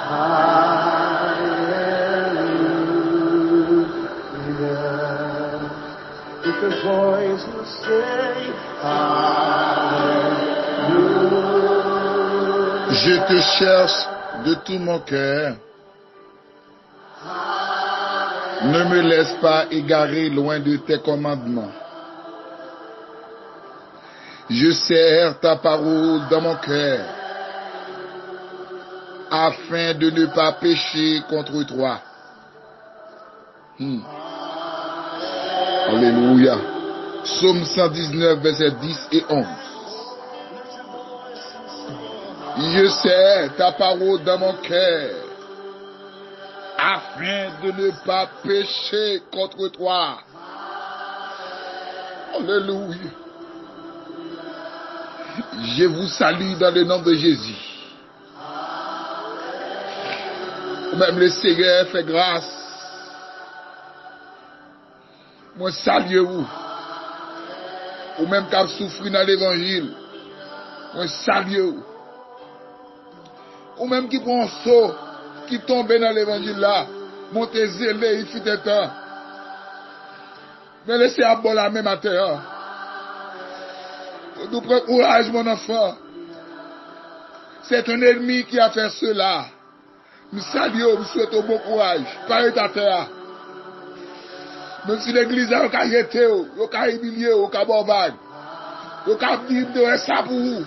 Hallelujah. With the voice will say, Hallelujah. Je te cherche de tout mon cœur. Ne me laisse pas égarer loin de tes commandements. Je serre ta parole dans mon cœur, afin de ne pas pécher contre toi. Alléluia. Psaume 119, versets 10 et 11. Je serre ta parole dans mon cœur, afin de ne pas pécher contre toi. Alléluia. Je vous salue dans le nom de Jésus. Même le Seigneur fait grâce. Moi salue vous. Ou même qui a souffert dans l'évangile. Moi salue vous. Ou même qui prend un saut, qui tombe dans l'évangile là. Montez zélé, il fit un temps. Mais laissez à bon la même matin. Nous prenons courage, mon enfant. C'est un ennemi qui a fait cela. Nous saluons, nous souhaitons bon courage. Parlez à terre. Même si l'église a arrêté, a humilié, a bombardé, a dit de ça pour vous.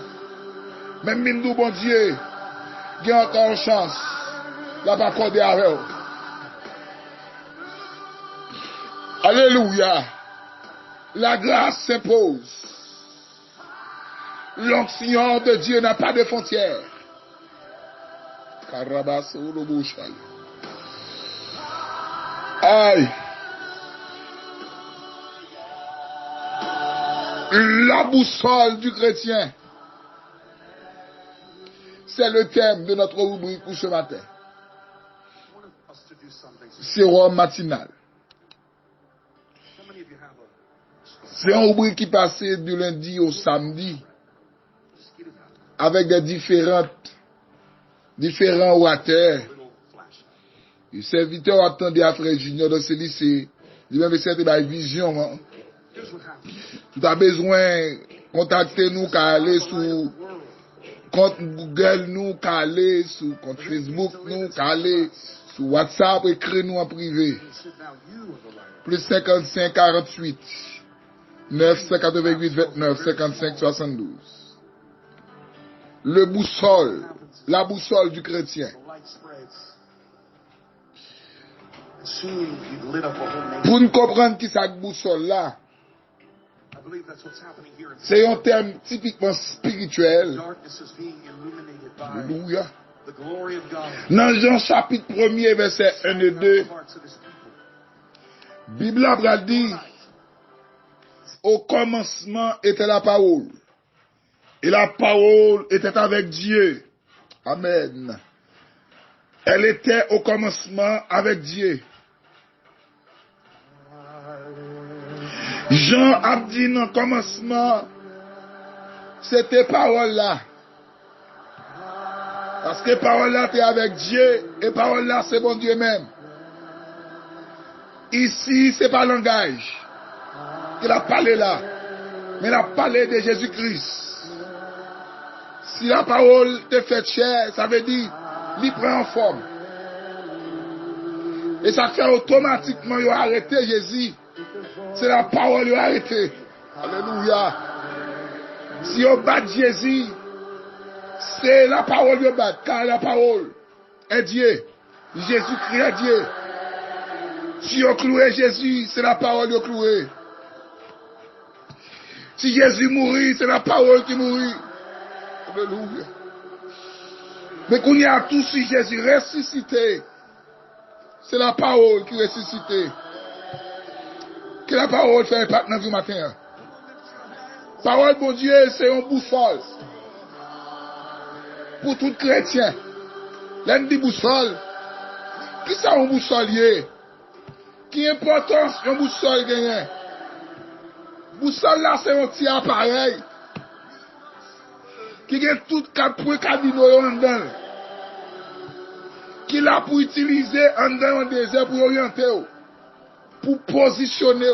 Même nous, bon Dieu, il y a encore une chance. Il n'a pas accordé avec vous. Alléluia. La grâce s'impose. L'onction de Dieu n'a pas de frontières. Aïe. La boussole du chrétien. C'est le thème de notre rubrique pour ce matin. Sérum matinal. C'est une rubrique qui passait du lundi au samedi avec des différents orateurs. Le serviteur attendait à Frère Junior dans ce lycée. Il m'a fait une vision. Tu as besoin de contacter nous, qu'à aller sur compte Google, nous, qu'à aller sur compte Facebook, nous, qu'à aller sur WhatsApp, écrire nous en privé. Plus 55 48 988 29 55 72. Le boussole, la boussole du chrétien. Pour nous comprendre qui cette boussole là, c'est un terme typiquement spirituel. Alléluia. Dans Jean chapitre 1er, verset 1 et 2, Bible a dit, au commencement était la parole. Et la parole était avec Dieu. Amen. Elle était au commencement avec Dieu. Jean a dit dans le commencement, c'était parole là. Parce que parole là était avec Dieu et parole là c'est bon Dieu même. Ici c'est pas langage qu'il a parlé là, mais il a parlé de Jésus-Christ. Si la parole te fait chair, ça veut dire il prend en forme. Et ça fait automatiquement il a arrêté Jésus. C'est la parole il a arrêté. Alléluia. Si on bat Jésus, c'est la parole qui bat, car la parole est Dieu. Jésus-Christ est Dieu. Si on clouait Jésus, c'est la parole qui clouait. Si Jésus mourit, c'est la parole qui mourit. Alléluia. Mais qu'on y a tout si Jésus ressuscité, c'est la parole qui ressuscité. Que la parole fait impact dans le matin. Parole, bon Dieu, c'est un boussole. Pour tout chrétien. L'un dit boussole. Qui ça un boussolier? Qui importance un boussole gagne? Boussole là, c'est un petit appareil. Qui a tout 4 points cardinaux dedans. qui là pour utiliser en dans un désert pour orienter, pour positionner,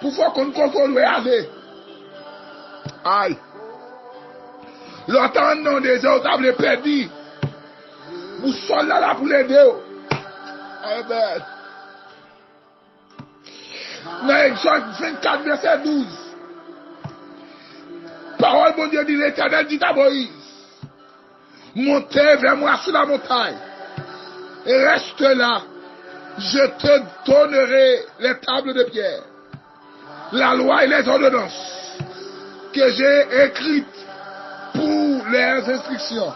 pour faire qu'on contrôle où aller. Aïe. L'autre dans un désert, tu as perdu. Vous sommes là pour l'aider. Amen. Dans Exode 24, verset 12. Parole de Dieu dit, l'Éternel dit à Moïse, montez vers moi sur la montagne et reste là. Je te donnerai les tables de pierre, la loi et les ordonnances que j'ai écrites pour les instructions.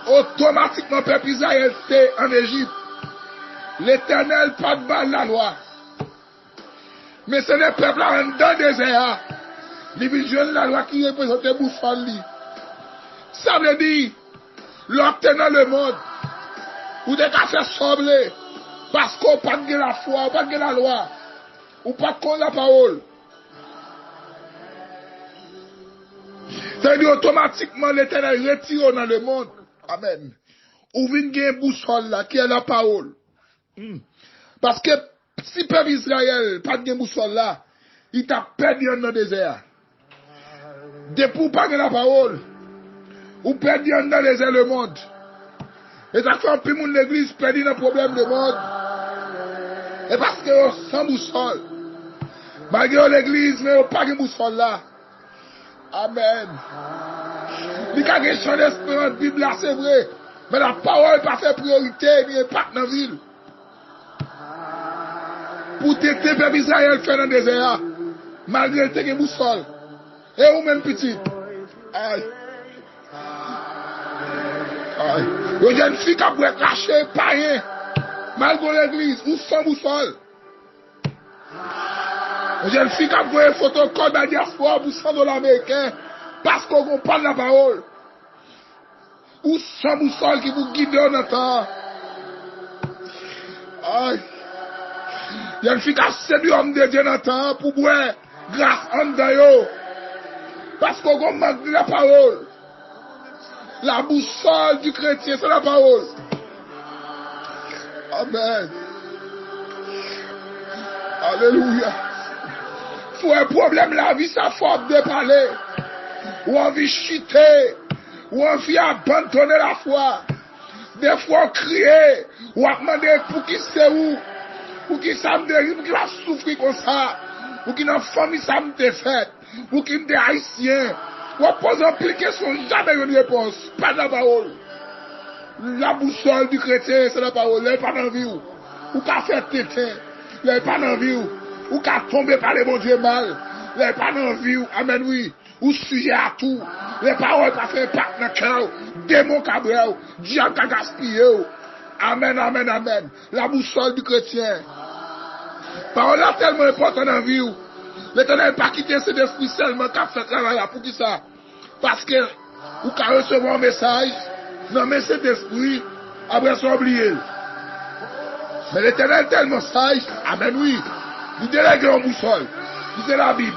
Automatiquement, peuple Israël était en Égypte. L'Éternel pas de balle la loi. Mais c'est le peuple en dedans des désert. Les visions la loi qui représente boussole. Ça veut dire, l'obtenant dans le monde, ou des cas faire sembler, parce qu'on pas de la foi, ou pas de la loi, ou pas de la parole. Ça veut dire automatiquement l'Éternel retire dans le monde. Amen. Ou vient une boussole là, qui est la parole. Parce que si peuple Israël pas de boussole là, il t'a perdu dans le désert. Depuis pas de la parole, ou perdu dans le désert le monde. Et ça fait un peu de l'église perdu dans le problème du monde. Et parce que sans boussole, malgré l'église, mais pas de boussole là. Amen. Il y a une question d'espérance dans la Bible là, c'est vrai. Mais la parole n'a pas fait priorité, ni impact dans la ville. Pour t'aider, peuple Israël fait dans le désert, malgré le temps boussole. Et ou même petit. Aïe. Aïe. Il y a une fille qui a pu cracher, pas rien. Malgré l'église, ou sans boussole. Il y a une fille qui a pu faire photocode à diaspora pour $100 américains. Parce qu'on comprend la parole. Ou sans boussole qui vous guide dans le temps. Aïe. Il y a une fille qui a séduit l'homme de Dieu dans le temps pour boire grâce en dedans. Parce qu'on manque de la parole. La boussole du chrétien, c'est la parole. Amen. Alléluia. Faut un problème la vie, ça faut de parler. Ou envie chuter. Ou envie abandonner la foi. Des fois crier. Ou demander pour qui c'est où. Pour qui ça me dérive, pour qui va souffrir comme ça. Pour qui dans la famille ça me défaite. Pour qui me haïtien. Ou pose une question, jamais une réponse. Pas de la parole. La boussole du chrétien, c'est la parole. Elle n'est pas dans la vie. Ou qu'à faire tétin. Elle n'est pas dans la vie. Ou qu'à tomber par les bons dieux mal. Elle n'est pas dans la vie. Amen, oui. Ou sujet à tout. Les paroles pas fait impact dans le cœur. Démon cabrel. Diable qui a gaspillé. Amen, amen, amen. La boussole du chrétien. Parole là tellement importante dans la vie. L'Éternel pas quitté cet esprit seulement qui a fait travail là. Pour qui ça? Parce que, ou qu'à recevoir un message, non mais cet esprit, après ça oublié. Mais l'Éternel est tellement sage, amen oui, il délègue en boussole, c'est la Bible.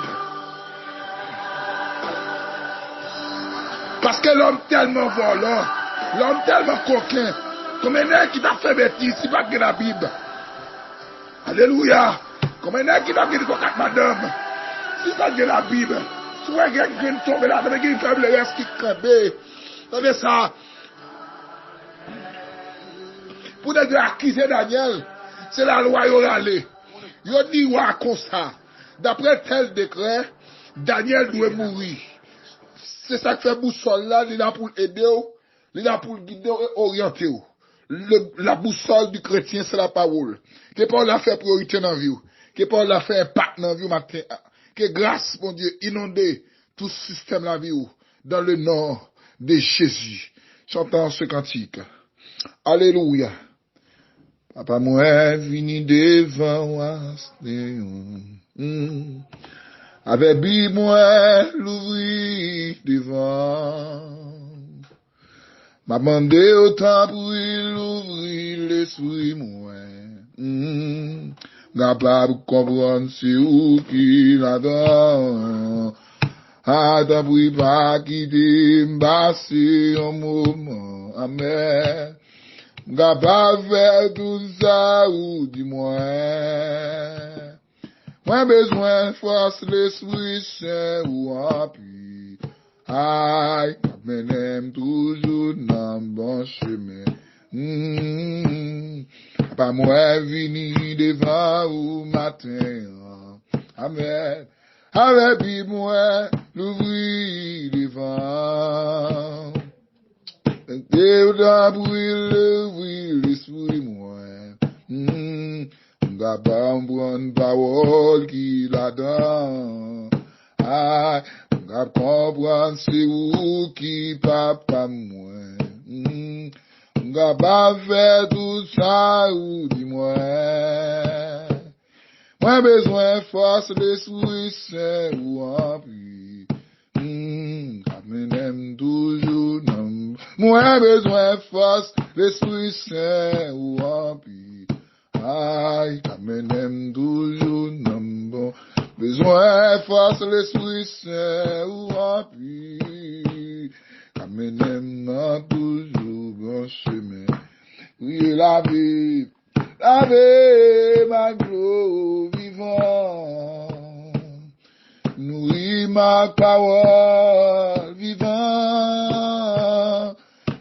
Parce que l'homme tellement volant, l'homme tellement coquin, comme un nègre qui t'a fait bêtise, si pas que la Bible. Alléluia. Comme un nègre qui t'a fait des coquettes madame, si pas que la Bible. Soit il y a quelqu'un qui tombe là, il y a quelqu'un qui fait le reste qui crève. Attendez ça. Pour des accuser Daniel, c'est la loi orale. Il dit ouais, comme ça. D'après tel décret, Daniel doit mourir. C'est ça que fait boussole là, il est là pour aider, il est là pour guider et orienter. La boussole du chrétien, c'est la parole. Que Paul a fait priorité dans la vie. Que Paul a fait impact dans la vie matin. Que grâce, mon Dieu, inonde tout système de la vie dans le nom de Jésus. Chantons ce cantique. Alléluia. Papa, moi, vini devant avec bi, moi, l'ouvrir devant. M'a demandé autant pour l'ouvrir l'esprit, moi. Capable de comprendre c'est où qu'il adore. Attends, pas quitter, m'basser un moment. Amen. M'gapa faire tout ça ou dis-moi. Moi besoin force l'Esprit Saint ou appui. Aïe, m'aime toujours dans le bon chemin. Pas moi vini devant ou matin. Amen. Avec puis moi l'ouvrir devant. Dieu d'abouir l'esprit moi. M'gapa m'prendre parole qui là-dedans. Ah, m'gapa comprendre c'est où qui papa moi. M'gapa faire tout ça ou dis-moi. Moi besoin force l'Esprit Saint ou appui. M'aime toujours non. Moi besoin force l'Esprit Saint ou appui. Aïe, m'aime toujours non. Besoin force l'Esprit Saint ou appui. M'aime toujours bon chemin. Oui, la vie ma gloire vivant. Nourris ma parole vivant.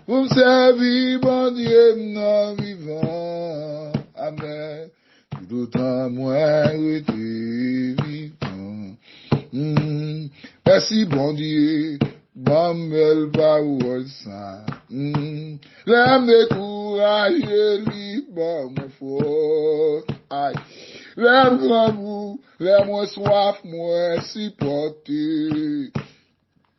Pour me servir, bon Dieu, non vivant. Amen. Tout autant moi, été vivant. Merci, bon Dieu. Bon, belle parole, ça. L'aime décourager, lui, bon, mon fort. Aïe. L'aime grand goût, l'aime moins soif, moins supporter.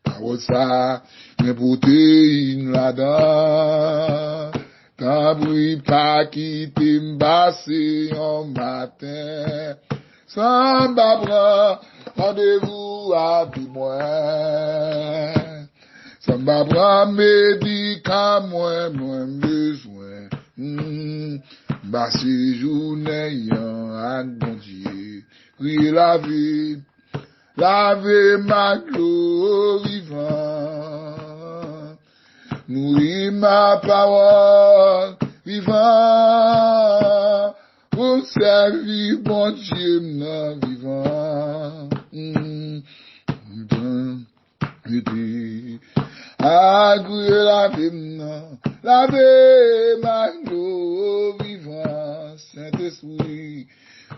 Parole, ça, mes protéines là-dedans. Tant bruit pas quitter m'basser en matin. Sans m'abra, rendez-vous à moi. Ça m'a pas médicament, moins besoin. Bah, ces journées, y'en bon Dieu. Oui, la vie ma gloire vivant. Nourris ma parole vivant. Pour servir, bon Dieu, non vivant. Agouer la vie, ma gloire vivant, Saint-Esprit,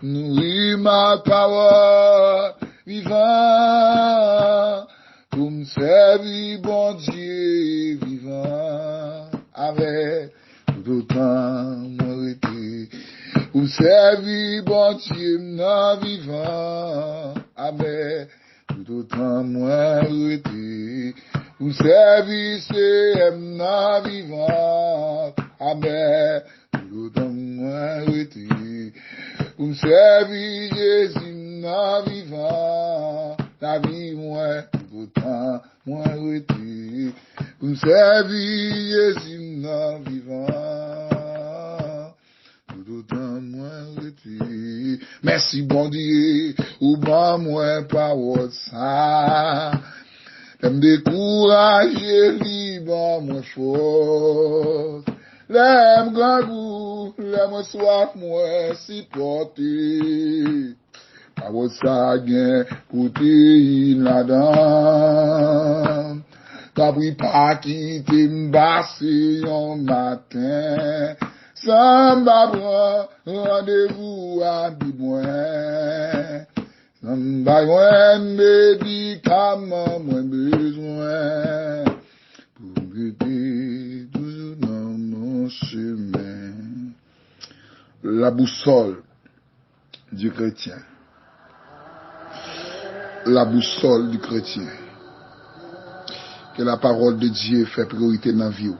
nourris ma parole vivant, pour me servir, bon Dieu vivant, avec tout autant moi été, pour me servir, bon Dieu non vivant, avec tout autant moi été. Pour servir, c'est non vivant. Amen. Tout autant moi été. Pour servir, Jésus non vivant. La vie, moi, tout autant moi été. Pour servir, Jésus non vivant. Tout autant moi été. Merci, bon Dieu, ou bon moi parole ça. L'aime décourager, libre, moi fort. L'aime grand goût, l'aime soif, moi supporter. Parole ça, gain, protéine là-dedans. T'as pas quitter m'basser en matin. Sans m'abra, rendez-vous à Bibouin. Sans bain médicament, moins besoin. Pour guetter toujours dans mon chemin. La boussole du chrétien. La boussole du chrétien. Que la parole de Dieu fait priorité dans la vie.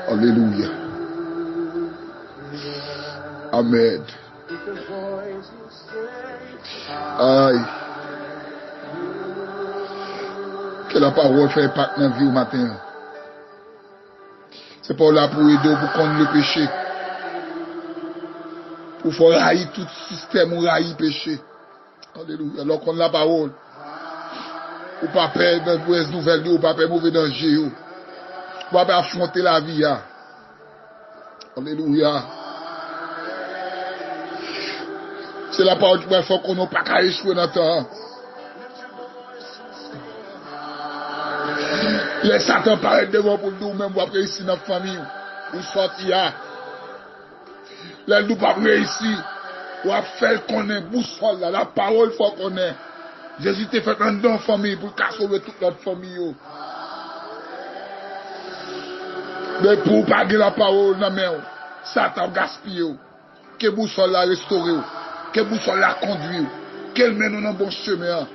Alléluia. Amen. Aïe. Que la parole fait impact dans la vie au matin. C'est pas là pour aider, pour connaître le péché. Pour faire haïr tout système ou haïr péché. Alléluia. Alors qu'on a la parole. Ou pas peur de mauvaise nouvelle, ou pas peur de mauvais danger. Ou pas peur affronter la vie. Alléluia. C'est la parole qui va faire qu'on n'a pas qu'à échouer dans le temps. Les Satan paraît devant pour nous, même pour réussir dans la famille. Ou sortir. Les nous pas réussir. Ou à faire qu'on ait boussole là. La parole faut qu'on ait. Jésus t'a fait un don famille pour sauver toute notre famille. Mais pour pas gagner la parole dans la main, Satan gaspille. Que boussole la restaurer. Que boussole la conduire. Qu'elle mène dans un bon chemin.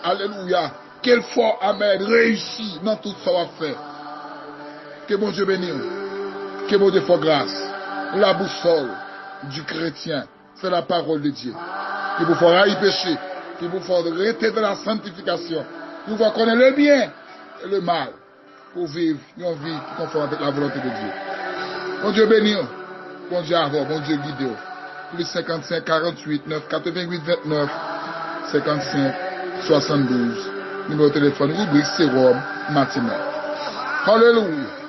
Alléluia. Quel fort Amen réussit dans tout ça va faire. Que bon Dieu bénisse. Que bon Dieu fasse grâce. La boussole du chrétien, c'est la parole de Dieu. Qui vous fera y pécher. Qui vous fera rester dans la sanctification. Qui vous fera connaître le bien et le mal. Pour vivre une vie conforme avec la volonté de Dieu. Bon Dieu bénisse. Bon Dieu avant. Bon Dieu guide. Plus 55 48 9 88 29 55 72. Numéro de téléphone, rubrique sérum matinal. Alléluia.